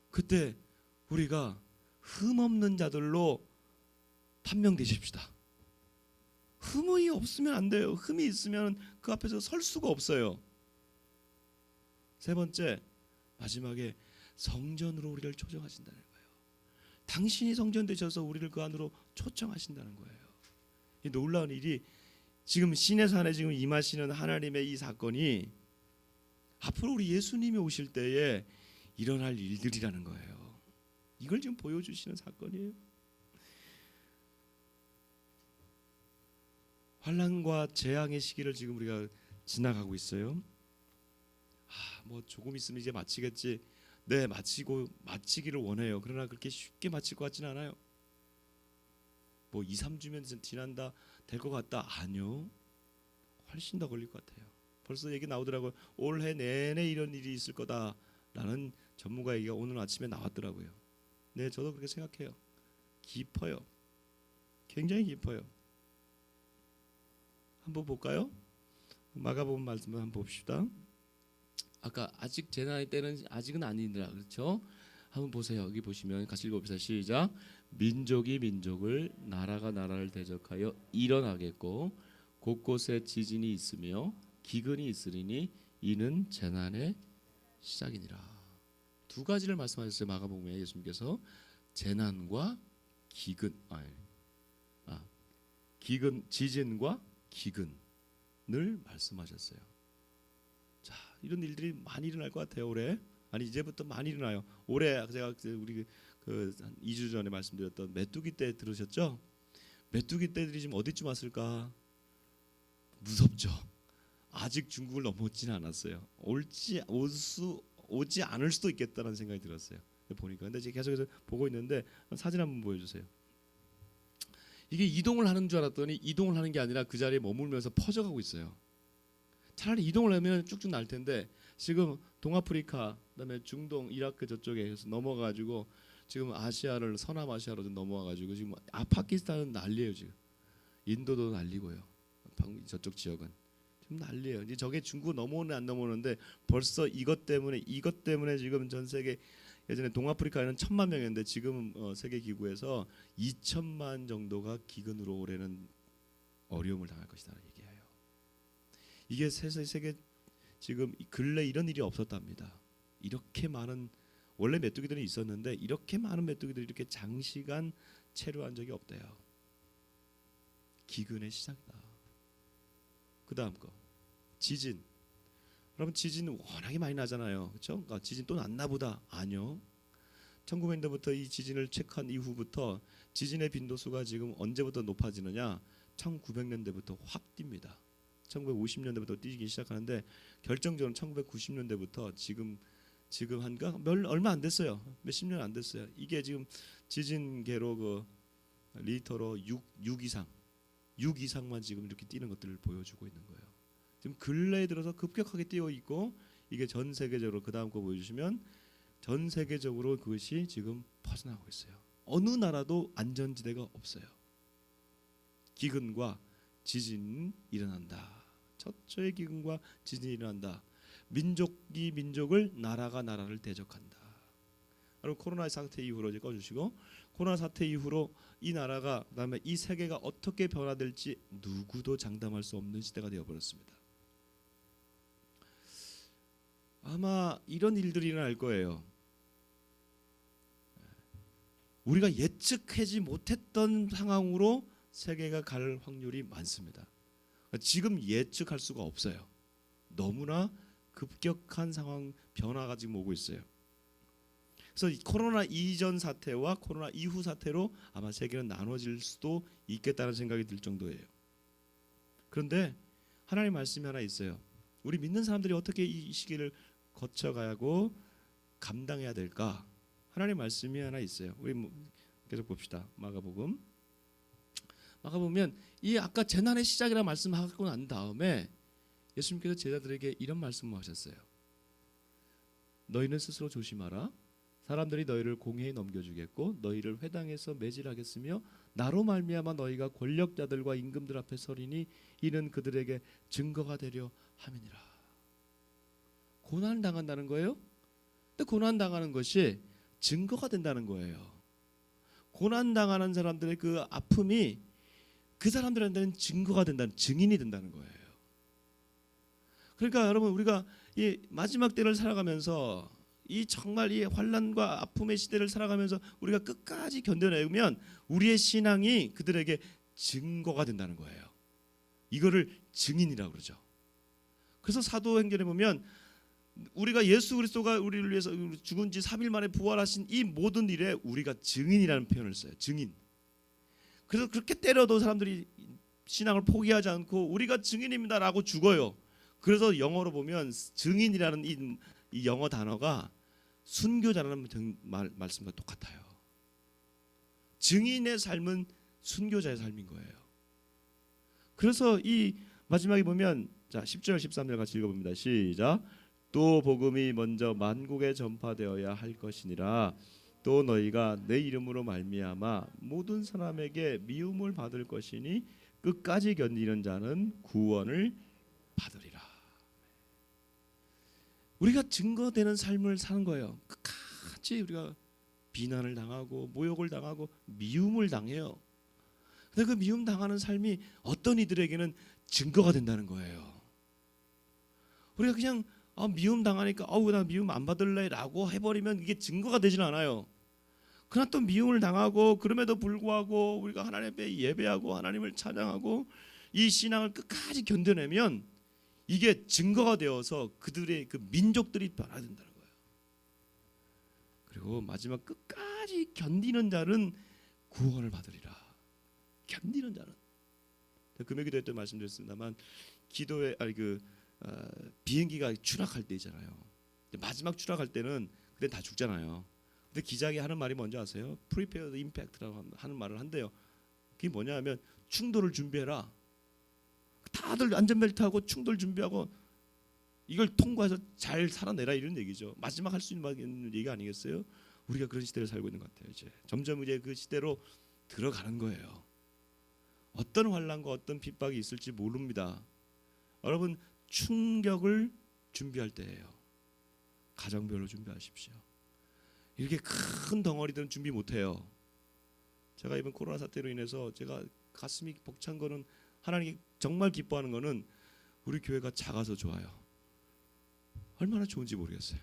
그때 우리가 흠없는 자들로 판명되십시다. 흠이 없으면 안 돼요. 흠이 있으면 그 앞에서 설 수가 없어요. 세 번째, 마지막에 성전으로 우리를 초청하신다는 거예요. 당신이 성전 되셔서 우리를 그 안으로 초청하신다는 거예요. 이 놀라운 일이 지금 시내산에 지금 임하시는 하나님의 이 사건이 앞으로 우리 예수님이 오실 때에 일어날 일들이라는 거예요. 이걸 지금 보여주시는 사건이에요. 환난과 재앙의 시기를 지금 우리가 지나가고 있어요. 뭐 조금 있으면 이제 마치겠지. 네, 마치기를 원해요. 그러나 그렇게 쉽게 마칠 것 같지는 않아요. 뭐 2, 3주면 지난다 될 것 같다. 아니요. 훨씬 더 걸릴 것 같아요. 벌써 얘기 나오더라고요. 올해 내내 이런 일이 있을 거다라는 전문가 얘기가 오늘 아침에 나왔더라고요. 네, 저도 그렇게 생각해요. 깊어요. 굉장히 깊어요. 한번 볼까요? 마가복음 말씀을 한번 봅시다. 아까 아직 제 나이 때는 아직은 아니더라, 그렇죠? 한번 보세요. 여기 보시면 같이 읽어봅시다. 시작. 민족이 민족을, 나라가 나라를 대적하여 일어나겠고 곳곳에 지진이 있으며 기근이 있으리니 이는 재난의 시작이니라. 두 가지를 말씀하셨어요. 마가복음에 예수님께서 재난과 지진과 기근을 말씀하셨어요. 자, 이런 일들이 많이 일어날 것 같아요. 올해. 아니 이제부터 많이 일어나요. 올해 제가 우리 그 2주 전에 말씀드렸던 메뚜기 때 들으셨죠? 메뚜기 떼들이 지금 어디쯤 왔을까? 무섭죠. 아직 중국을 넘어오지는 않았어요. 오지 않을 수도 있겠다는 생각이 들었어요. 보니까. 근데 제가 계속해서 보고 있는데 사진 한번 보여주세요. 이게 이동을 하는 줄 알았더니 이동을 하는 게 아니라 그 자리에 머물면서 퍼져가고 있어요. 차라리 이동을 하면 쭉쭉 날 텐데 지금 동아프리카 그다음에 중동 이라크 저쪽에서 넘어가지고 지금 아시아를 서남아시아로 좀 넘어와가지고 지금 파키스탄은 난리예요. 지금 인도도 난리고요. 저쪽 지역은 지금 난리예요. 이제 저게 중국 넘어오는 안 넘어오는데 벌써 이것 때문에 지금 전 세계 예전에 동아프리카에는 1,000만 명이었는데 지금 세계 기구에서 2천만 정도가 기근으로 올해는 어려움을 당할 것이다 얘기해요. 이게 세계 지금 근래 이런 일이 없었답니다. 이렇게 많은 원래 메뚜기들은 있었는데 이렇게 많은 메뚜기들이 이렇게 장시간 체류한 적이 없대요. 기근의 시작이다. 그 다음 거 지진. 여러분 지진 워낙에 많이 나잖아요. 그렇죠? 그러니까 지진 또 났나 보다. 아니요. 1900년대부터 이 지진을 체크한 이후부터 지진의 빈도수가 지금 언제부터 높아지느냐? 1900년대부터 확 뜁니다. 1950년대부터 뛰기 시작하는데 결정적으로 1990년대부터 지금 한가 얼마 안 됐어요. 몇십 년 안 됐어요. 이게 지금 지진계로 그 리터로 6 이상만 지금 이렇게 뛰는 것들을 보여주고 있는 거예요. 지금 근래에 들어서 급격하게 뛰어 있고 이게 전 세계적으로 그 다음 거 보여주시면 전 세계적으로 그것이 지금 퍼져나가고 있어요. 어느 나라도 안전지대가 없어요. 기근과 지진이 일어난다. 처처의 기근과 지진이 일어난다. 민족이 민족을 나라가 나라를 대적한다. 여러분 코로나 사태 이후로 이제 꺼주시고 코로나 사태 이후로 이 나라가 그다음에 이 세계가 어떻게 변화될지 누구도 장담할 수 없는 시대가 되어버렸습니다. 아마 이런 일들이 일어날 거예요. 우리가 예측하지 못했던 상황으로 세계가 갈 확률이 많습니다. 지금 예측할 수가 없어요. 너무나 급격한 상황 변화가 지금 오고 있어요. 그래서 코로나 이전 사태와 코로나 이후 사태로 아마 세계는 나눠질 수도 있겠다는 생각이 들 정도예요. 그런데 하나님 말씀이 하나 있어요. 우리 믿는 사람들이 어떻게 이 시기를 거쳐가고 감당해야 될까? 하나님 말씀이 하나 있어요. 우리 계속 봅시다. 마가복음. 마가보면 이 아까 재난의 시작이라 말씀하고 난 다음에 예수님께서 제자들에게 이런 말씀을 하셨어요. 너희는 스스로 조심하라. 사람들이 너희를 공회에 넘겨주겠고 너희를 회당에서 매질하겠으며 나로 말미암아 너희가 권력자들과 임금들 앞에 서리니 이는 그들에게 증거가 되려 함이니라. 고난을 당한다는 거예요. 근데 고난 당하는 것이 증거가 된다는 거예요. 고난 당하는 사람들의 그 아픔이 그 사람들한테는 증거가 된다는 증인이 된다는 거예요. 그러니까 여러분 우리가 이 마지막 때를 살아가면서 이 정말 이 환난과 아픔의 시대를 살아가면서 우리가 끝까지 견뎌내면 우리의 신앙이 그들에게 증거가 된다는 거예요. 이거를 증인이라고 그러죠. 그래서 사도행전에 보면 우리가 예수 그리스도가 우리를 위해서 죽은 지 3일 만에 부활하신 이 모든 일에 우리가 증인이라는 표현을 써요. 증인. 그래서 그렇게 때려도 사람들이 신앙을 포기하지 않고 우리가 증인입니다라고 죽어요. 그래서 영어로 보면 증인이라는 이 영어 단어가 순교자라는 말씀과 똑같아요. 증인의 삶은 순교자의 삶인 거예요. 그래서 이 마지막에 보면 자 10절 13절 같이 읽어봅니다. 시작. 또 복음이 먼저 만국에 전파되어야 할 것이니라. 또 너희가 내 이름으로 말미암아 모든 사람에게 미움을 받을 것이니 끝까지 견디는 자는 구원을 받으리라. 우리가 증거되는 삶을 사는 거예요. 끝까지 우리가 비난을 당하고 모욕을 당하고 미움을 당해요. 근데 그 미움 당하는 삶이 어떤 이들에게는 증거가 된다는 거예요. 우리가 그냥 미움 당하니까 나 미움 안 받을래라고 해버리면 이게 증거가 되지는 않아요. 그러나 또 미움을 당하고 그럼에도 불구하고 우리가 하나님 앞에 예배하고 하나님을 찬양하고 이 신앙을 끝까지 견뎌내면 이게 증거가 되어서 그들의 그 민족들이 변화된다는 거예요. 그리고 마지막 끝까지 견디는 자는 구원을 받으리라. 견디는 자는. 금요기도 때 말씀드렸습니다만 기도에 비행기가 추락할 때 있잖아요. 마지막 추락할 때는 그때 다 죽잖아요. 근데 기자가 하는 말이 뭔지 아세요? Prepare the impact라고 하는 말을 한대요. 그게 뭐냐 하면 충돌을 준비해라. 다들 안전벨트하고 충돌 준비하고 이걸 통과해서 잘 살아내라 이런 얘기죠. 마지막 할 수 있는 얘기 아니겠어요? 우리가 그런 시대를 살고 있는 것 같아요. 이제 점점 이제 그 시대로 들어가는 거예요. 어떤 환난과 어떤 핍박이 있을지 모릅니다. 여러분 충격을 준비할 때예요. 가정별로 준비하십시오. 이렇게 큰 덩어리들은 준비 못해요. 제가 이번 코로나 사태로 인해서 제가 가슴이 벅찬 거는 하나님이 정말 기뻐하는 거는 우리 교회가 작아서 좋아요. 얼마나 좋은지 모르겠어요.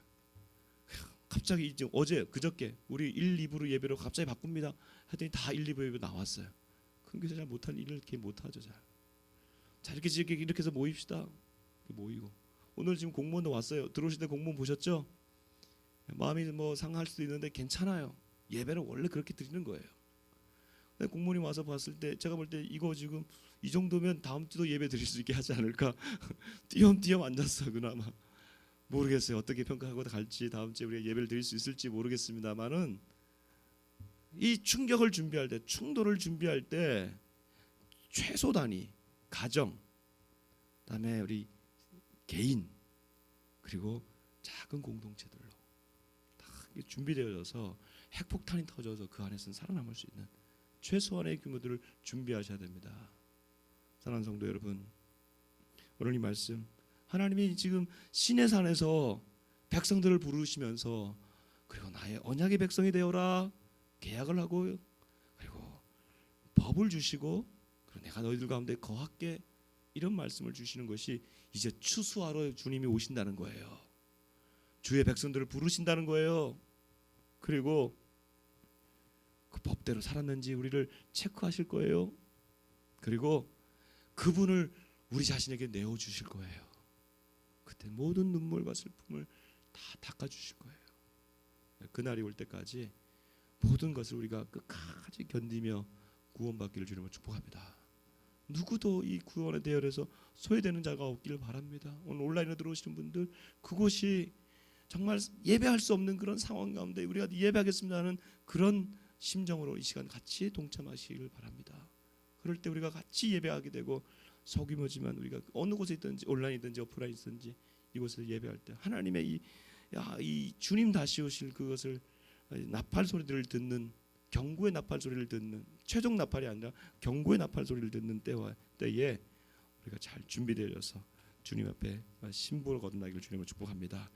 갑자기 이제 어제 그저께 우리 1, 2부로 예배로 갑자기 바꿉니다. 했더니 다 1, 2부 예배 나왔어요. 큰 교회 잘 못한 일을 이렇게 못하죠. 자 이렇게 해서 모입시다. 모이고 오늘 지금 공무원도 왔어요. 들어오실 때 공무원 보셨죠? 마음이 뭐 상할 수도 있는데 괜찮아요. 예배는 원래 그렇게 드리는 거예요. 근데 공무원이 와서 봤을 때 제가 볼 때 이거 지금 이 정도면 다음 주도 예배 드릴 수 있게 하지 않을까? 띄엄띄엄 앉았어 그나마. 모르겠어요. 어떻게 평가하고 갈지 다음 주에 우리가 예배를 드릴 수 있을지 모르겠습니다만은 이 충격을 준비할 때 충돌을 준비할 때 최소 단위 가정 그다음에 우리 개인 그리고 작은 공동체들로 다 준비되어져서 핵폭탄이 터져서 그 안에서는 살아남을 수 있는 최소한의 규모들을 준비하셔야 됩니다. 사랑하는 성도 여러분, 오늘 이 말씀 하나님이 지금 시내산에서 백성들을 부르시면서 그리고 나의 언약의 백성이 되어라 계약을 하고 그리고 법을 주시고 그리고 내가 너희들 가운데 거할게 이런 말씀을 주시는 것이 이제 추수하러 주님이 오신다는 거예요. 주의 백성들을 부르신다는 거예요. 그리고 그 법대로 살았는지 우리를 체크하실 거예요. 그리고 그분을 우리 자신에게 내어주실 거예요. 그때 모든 눈물과 슬픔을 다 닦아주실 거예요. 그날이 올 때까지 모든 것을 우리가 끝까지 견디며 구원받기를 주님으로 축복합니다. 누구도 이 구원의 대열에서 소외되는 자가 없기를 바랍니다. 오늘 온라인으로 들어오시는 분들 그곳이 정말 예배할 수 없는 그런 상황 가운데 우리가 예배하겠습니다 하는 그런 심정으로 이 시간 같이 동참하시기를 바랍니다. 그럴 때 우리가 같이 예배하게 되고 소규모지만 우리가 어느 곳에 있든지 온라인이든지 오프라인이든지 이곳에서 예배할 때 하나님의 이 주님 다시 오실 그것을 나팔 소리들을 듣는 경고의 나팔 소리를 듣는 최종 나팔이 아니라 경고의 나팔 소리를 듣는 때에 우리가 잘 준비되어서 주님 앞에 신부를 거듭나기를 주님을 축복합니다.